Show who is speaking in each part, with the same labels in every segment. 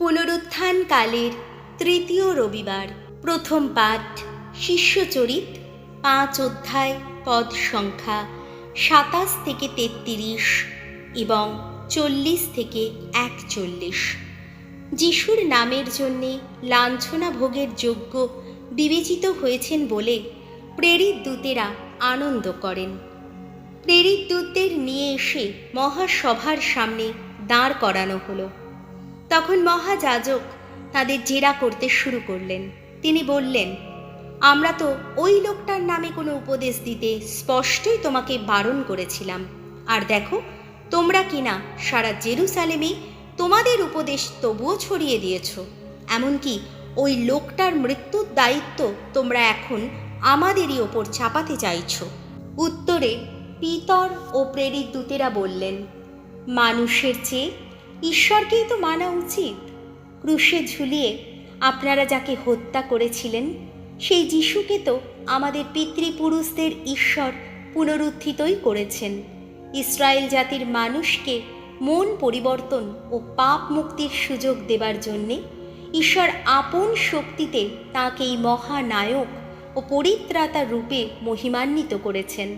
Speaker 1: পুনরুত্থানকালের তৃতীয় রবিবার। প্রথম পাঠ শিষ্যচরিত 5 অধ্যায়, পদ সংখ্যা 27 থেকে 33 এবং 40 থেকে 41। যিশুর নামের জন্যে লাঞ্ছনা ভোগের যোগ্য বিবেচিত হয়েছেন বলে প্রেরিত দূতেরা আনন্দ করেন। প্রেরিত দূতদের নিয়ে এসে মহাসভার সামনে দাঁড় করানো হলো। তখন মহাযাজক তাদের জেরা করতে শুরু করলেন। তিনি বললেন, আমরা তো ওই লোকটার নামে কোনো উপদেশ দিতে স্পষ্টই তোমাকে বারণ করেছিলাম, আর দেখো তোমরা কিনা সারা জেরুসালেমে তোমাদের উপদেশ তবুও ছড়িয়ে দিয়েছ। এমনকি ওই লোকটার মৃত্যুর দায়িত্ব তোমরা এখন আমাদেরই ওপর চাপাতে চাইছ। উত্তরে পিতর ও প্রেরিত দূতেরা বললেন, মানুষের চেয়ে ঈশ্বরকেই তো মানা উচিত। ক্রুশে ঝুলিয়ে আপনারা যাকে হত্যা করেছিলেন, সেই যিশুকে তো আমাদের পিতৃপুরুষদের ঈশ্বর পুনরুত্থিতই করেছেন। ইসরায়েল জাতির মানুষকে মন পরিবর্তন ও পাপ মুক্তির সুযোগ দেবার জন্যে ঈশ্বর আপন শক্তিতে তাঁকে এই মহানায়ক ও পরিত্রাতা রূপে মহিমান্বিত করেছেন।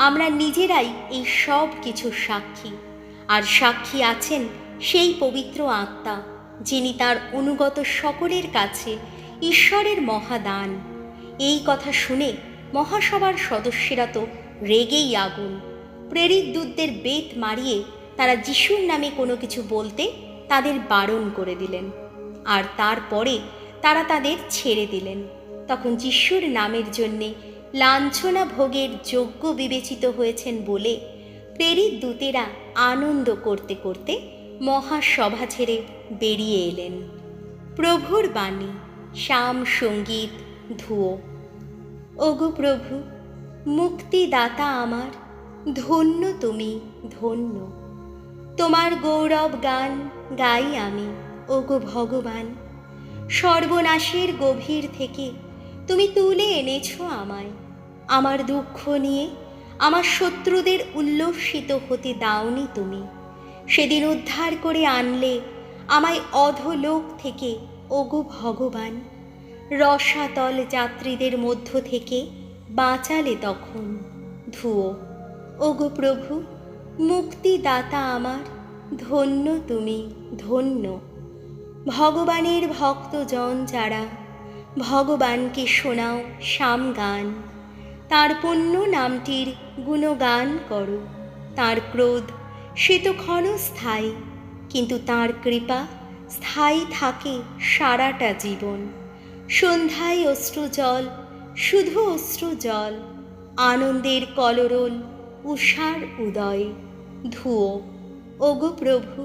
Speaker 1: আমরা নিজেরাই এই সব কিছুর সাক্ষী, আর সাক্ষী আছেন সেই পবিত্র আত্মা, যিনি তার অনুগত সকলের কাছে ঈশ্বরের মহাদান। এই কথা শুনে মহাসভার সদস্যরা তো রেগেই আগুন। প্রেরিত দূতদের বেত মারিয়ে তারা যিশুর নামে কোনো কিছু বলতে তাদের বারণ করে দিলেন, আর তারপরে তারা তাদের ছেড়ে দিলেন। তখন যিশুর নামের জন্যে লাঞ্ছনা ভোগের যোগ্য বিবেচিত হয়েছেন বলে প্রেরিত দূতেরা আনন্দ করতে করতে মহাসভা ছেড়ে বেরিয়ে এলেন। প্রভুর বাণী। শাম সঙ্গীত ধুয়ো। ওগো প্রভু, মুক্তিদাতা আমার, ধন্য তুমি, ধন্য। তোমার গৌরব গান গাই আমি, ওগো ভগবান। সর্বনাশের গভীর থেকে তুমি তুলে এনেছ আমায়। আমার দুঃখ নিয়ে আমার শত্রুদের উল্লসিত হতে দাওনি তুমি। সেদিন উদ্ধার করে আনলে আমায় অধোলোক থেকে, ওগো ভগবান। রসাতল যাত্রীদের মধ্য থেকে বাঁচালে তখন, ধুয়ো। ওগো প্রভু, মুক্তিদাতা আমার, ধন্য তুমি, ধন্য। ভগবানের ভক্তজন যারা, ভগবানকে শোনাও সামগান। তাঁর পুণ্য নামটির গুণগান করো। তাঁর ক্রোধ সে তো ক্ষণস্থায়ী, কিন্তু তাঁর কৃপা স্থায়ী থাকে সারাটা জীবন। সন্ধ্যায় অশ্রুজল, শুধু অশ্রুজল, আনন্দের কলরোল, উষার উদয়, ধুয়ো। ওগো প্রভু,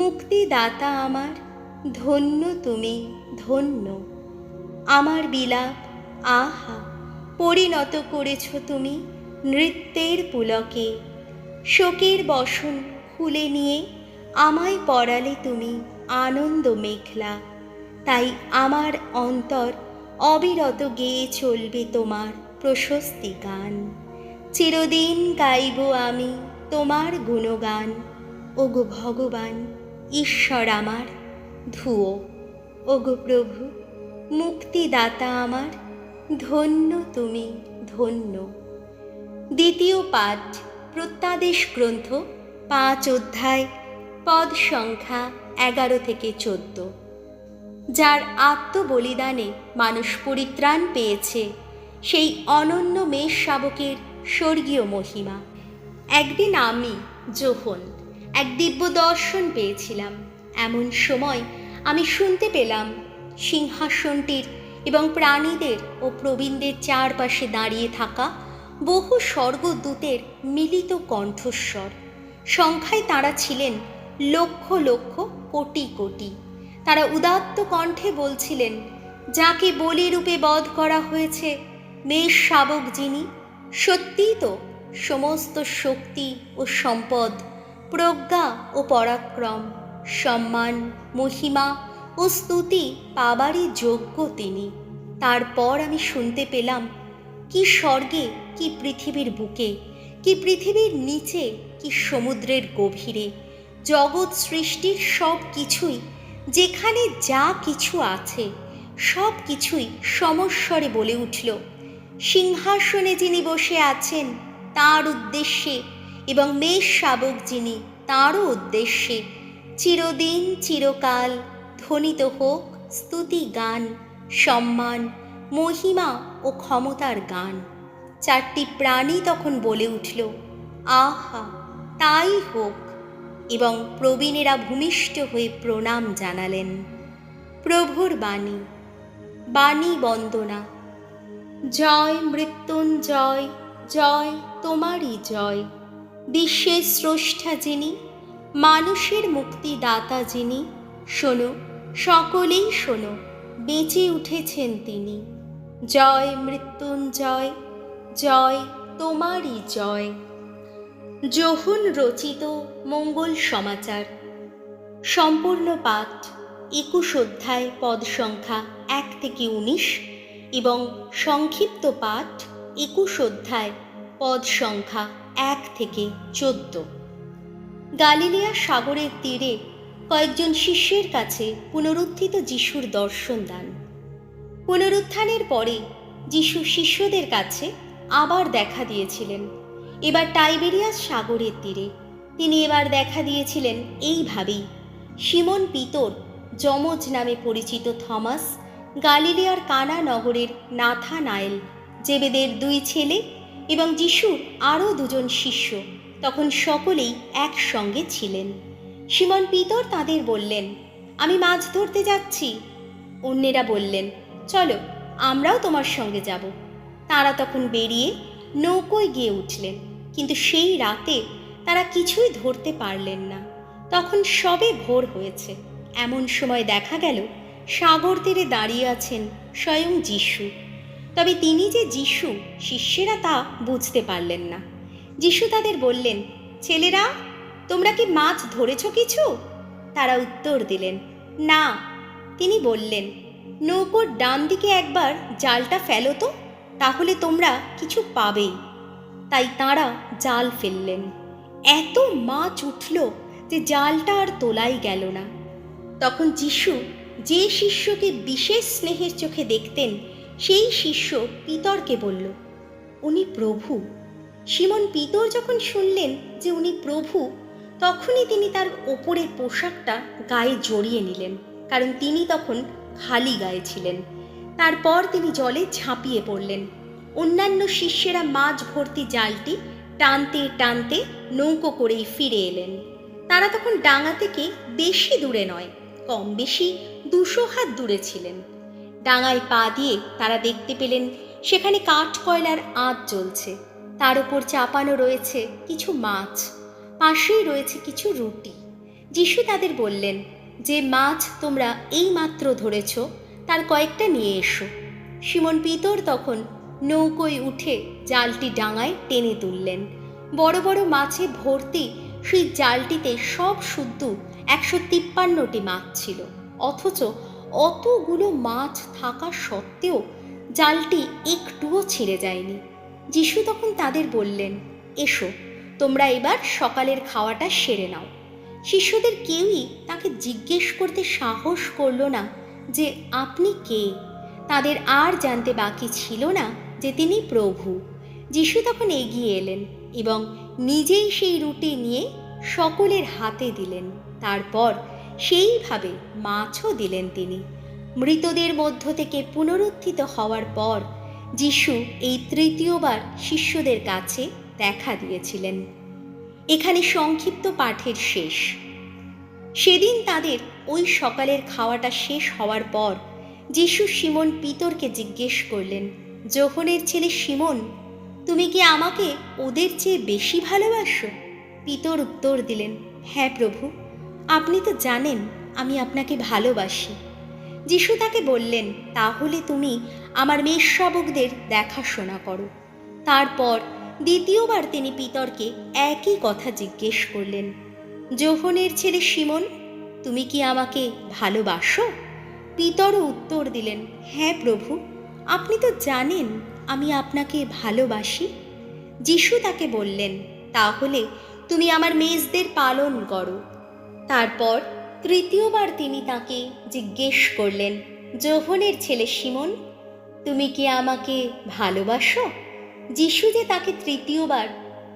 Speaker 1: মুক্তিদাতা আমার, ধন্য তুমি, ধন্য। আমার বিলাপ, আহা, পরিণত করেছ তুমি নৃত্যের পুলকে। শোকের বসন খুলে নিয়ে আমায় পরালে তুমি আনন্দ মেখলা। তাই আমার অন্তর অবিরত গেয়ে চলবে তোমার প্রশস্তি গান। চিরদিন গাইব আমি তোমার গুণগান, ওগো ভগবান, ঈশ্বর আমার, ধুয়ো। ওগো প্রভু, মুক্তিদাতা আমার, ধন্য তুমি, ধন্য। দ্বিতীয় পাঠ প্রত্যাদেশ গ্রন্থ 5 অধ্যায়, পদ সংখ্যা 11 থেকে 14। যার আত্মবলিদানে মানুষ পরিত্রাণ পেয়েছে, সেই অনন্য মেষ শাবকের স্বর্গীয় মহিমা। একদিন আমি, যোহন, এক দিব্য দর্শন পেয়েছিলাম। এমন সময় আমি শুনতে পেলাম সিংহাসনটির এবং প্রাণীদের ও প্রবীণদের চারপাশে দাঁড়িয়ে থাকা বহু স্বর্গদূতের মিলিত কণ্ঠস্বর। সংখ্যায় তাঁরা ছিলেন লক্ষ লক্ষ, কোটি কোটি। তারা উদাত্ত কণ্ঠে বলছিলেন, যাকে বলিরূপে বধ করা হয়েছে, মেষ শাবক যিনি, সত্যিই তো সমস্ত শক্তি ও সম্পদ, প্রজ্ঞা ও পরাক্রম, সম্মান, মহিমা ও স্তুতি পাবারই যোগ্য তিনি। তারপর আমি শুনতে পেলাম, কি স্বর্গে, কি পৃথিবীর বুকে, কি পৃথিবীর নিচে, কি সমুদ্রের গভীরে, জগৎ সৃষ্টির সব কিছুই যেখানে যা কিছু আছে সব কিছুই সমস্বরে বলে উঠল, সিংহাসনে যিনি বসে আছেন তাঁর উদ্দেশ্যে এবং মেষ শাবক যিনি তাঁরও উদ্দেশ্যে চিরদিন চিরকাল ধ্বনিত হোক স্তুতি গান, সম্মান, মহিমা ও ক্ষমতার গান। চারটি প্রাণী তখন বলে উঠল, আহা, তাই হোক, এবং প্রবীণেরা ভূমিষ্ঠ হয়ে প্রণাম জানালেন। প্রভুর বাণী। বাণী বন্দনা। জয় মৃত্যুঞ্জয়, জয় তোমারই জয়। বিশ্বের স্রষ্টা যিনি, মানুষের মুক্তিদাতা যিনি, শোনো, সকলেই শোনো, বেঁচে উঠেছেন তিনি। জয় মৃত্যুঞ্জয়, জয় তোমারই জয়। যোহন রচিত মঙ্গল সমাচার। সম্পূর্ণ পাঠ 21 অধ্যায়, পদ সংখ্যা 1 থেকে 19 এবং সংক্ষিপ্ত পাঠ 21 অধ্যায়, পদ সংখ্যা 1 থেকে 14। গালিলিয়া সাগরের তীরে কয়েকজন শিষ্যের কাছে পুনরুত্থিত যিশুর দর্শন দান। পুনরুত্থানের পরে যিশু শিষ্যদের কাছে আবার দেখা দিয়েছিলেন, এবার টাইবেরিয়াস সাগরের তীরে। তিনি এবার দেখা দিয়েছিলেন এইভাবেই: সিমন পিতর, যমজ নামে পরিচিত থমাস, গালিলিয়ার কানা নগরের নাথানায়েল, জেবেদের 2 ছেলে এবং যিশুর আরও 2জন শিষ্য তখন সকলেই একসঙ্গে ছিলেন। সিমন পিতর তাদের বললেন, আমি মাছ ধরতে যাচ্ছি। অন্যেরা বললেন, চলো, আমরাও তোমার সঙ্গে যাব। তারা তখন বেরিয়ে নৌকোয় গিয়ে উঠলেন, কিন্তু সেই রাতে তারা কিছুই ধরতে পারলেন না। তখন সবে ভোর হয়েছে। এমন সময় দেখা গেল সাগর তীরে দাঁড়িয়ে আছেন স্বয়ং যিশু। তবে তিনি যে যিশু শিষ্যেরা তা বুঝতে পারলেন না। যিশু তাদের বললেন, ছেলেরা, তোমরা কি মাছ ধরেছ কিছু? তারা উত্তর দিলেন, না। তিনি বললেন, নৌকোর ডান দিকে একবার জালটা ফেলো তো, তাহলে তোমরা কিছু পাবেই। তাই তাঁরা জাল ফেললেন। এত মাছ উঠল যে জালটা আর তোলাই গেল না। তখন যিশু যে শিষ্যকে বিশেষ স্নেহের চোখে দেখতেন, সেই শিষ্য পিতরকে বলল, উনি প্রভু। সিমন পিতর যখন শুনলেন যে উনি প্রভু, তখনই তিনি তার ওপরের পোশাকটা গায়ে জড়িয়ে নিলেন, কারণ তিনি তখন খালি গায়ে ছিলেন। তারপর তিনি জলে ঝাঁপিয়ে পড়লেন। অন্যান্য শিষ্যেরা মাছ ভর্তি জালটি টানতে টানতে নৌকো করেই ফিরে এলেন। তারা তখন ডাঙা থেকে বেশি দূরে নয়, কম বেশি 200 হাত দূরে ছিলেন। ডাঙায় পা দিয়ে তারা দেখতে পেলেন সেখানে কাঠ কয়লার আঁচ জ্বলছে। তার উপর চাপানো রয়েছে কিছু মাছ, পাশেই রয়েছে কিছু রুটি। যিশু তাদের বললেন, যে মাছ তোমরা এই মাত্র ধরেছ তার কয়েকটা নিয়ে এসো। সিমন পিতর তখন নৌকোয় উঠে জালটি ডাঙায় টেনে তুললেন। বড় বড় মাছে ভর্তি সেই জালটিতে সব শুদ্ধ 153টি মাছ ছিল। অথচ অতগুলো মাছ থাকা সত্ত্বেও জালটি একটুও ছিঁড়ে যায়নি। যিশু তখন তাদের বললেন, এসো, তোমরা এবার সকালের খাওয়াটা সেরে নাও। শিষ্যদের কেউই তাকে জিজ্ঞেস করতে সাহস করল না যে আপনি কে। তাদের আর জানতে বাকি ছিল না যে তিনি প্রভু। যিশু তখন এগিয়ে এলেন এবং নিজেই সেই রুটি নিয়ে সকলের হাতে দিলেন। তারপর সেইভাবে মাছও দিলেন তিনি। মৃতদের মধ্য থেকে পুনরুত্থিত হওয়ার পর যিশু এই তৃতীয়বার শিষ্যদের কাছে দেখা দিয়েছিলেন। এখানে সংক্ষিপ্ত পাঠের শেষ। সেদিন তাদের ওই সকালের খাওয়াটা শেষ হওয়ার পর যিশু সিমন পিতরকে জিজ্ঞেস করলেন, যোহনের ছেলে সিমন, তুমি কি আমাকে ওদের চেয়ে বেশি ভালোবাসো? পিতর উত্তর দিলেন, হ্যাঁ প্রভু, আপনি তো জানেন আমি আপনাকে ভালোবাসি। যিশু তাকে বললেন, তাহলে তুমি আমার মেষশাবকদের দেখাশোনা করো। তারপর দ্বিতীয়বার তিনি পিতরকে একই কথা জিজ্ঞেস করলেন, যোহনের ছেলে সিমন, তুমি কি আমাকে ভালোবাসো? পিতরও উত্তর দিলেন, হ্যাঁ প্রভু, আপনি তো জানেন আমি আপনাকে ভালোবাসি। যিশু তাকে বললেন, তাহলে তুমি আমার মেষদের পালন করো। তারপর তৃতীয়বার তিনি তাকে জিজ্ঞেস করলেন, যোহনের ছেলে শিমন, তুমি কি আমাকে ভালোবাসো? যিশু যে তাকে তৃতীয়বার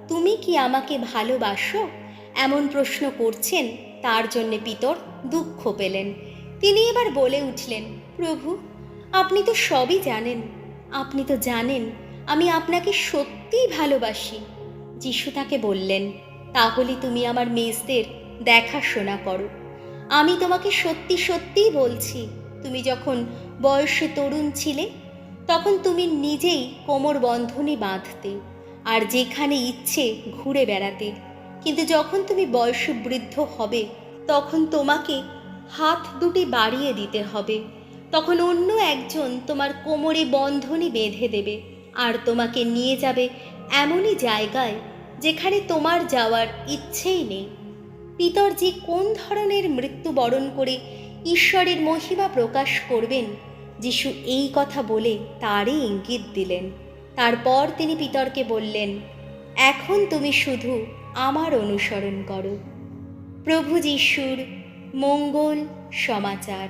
Speaker 1: তুমি কি আমাকে ভালোবাসো এমন প্রশ্ন করছেন, তার জন্যে পিতর দুঃখ পেলেন। তিনি এবার বলে উঠলেন, প্রভু, আপনি তো সবই জানেন, আপনি তো জানেন আমি আপনাকে সত্যিই ভালোবাসি। যিশু তাকে বললেন, তাহলে তুমি আমার মেজদের দেখাশোনা করো। আমি তোমাকে সত্যি সত্যিই বলছি, তুমি যখন বয়সে তরুণ ছিলে তখন তুমি নিজেই কোমর বন্ধনী বাঁধতে আর যেখানে ইচ্ছে ঘুরে বেড়াতে, কিন্তু যখন তুমি বয়সে বৃদ্ধ হবে তখন তোমাকে হাত দুটি বাড়িয়ে দিতে হবে। তখন অন্য একজন তোমার কোমরে বন্ধনী বেঁধে দেবে আর তোমাকে নিয়ে যাবে এমনই জায়গায় যেখানে তোমার যাওয়ার ইচ্ছেই নেই। পিতর যে কোন ধরনের মৃত্যুবরণ করে ঈশ্বরের মহিমা প্রকাশ করবেন, যিশু এই কথা বলে তারই ইঙ্গিত দিলেন। তারপর তিনি পিতরকে বললেন, এখন তুমি শুধু আমার অনুসরণ করো। প্রভু যিশুর মঙ্গল সমাচার।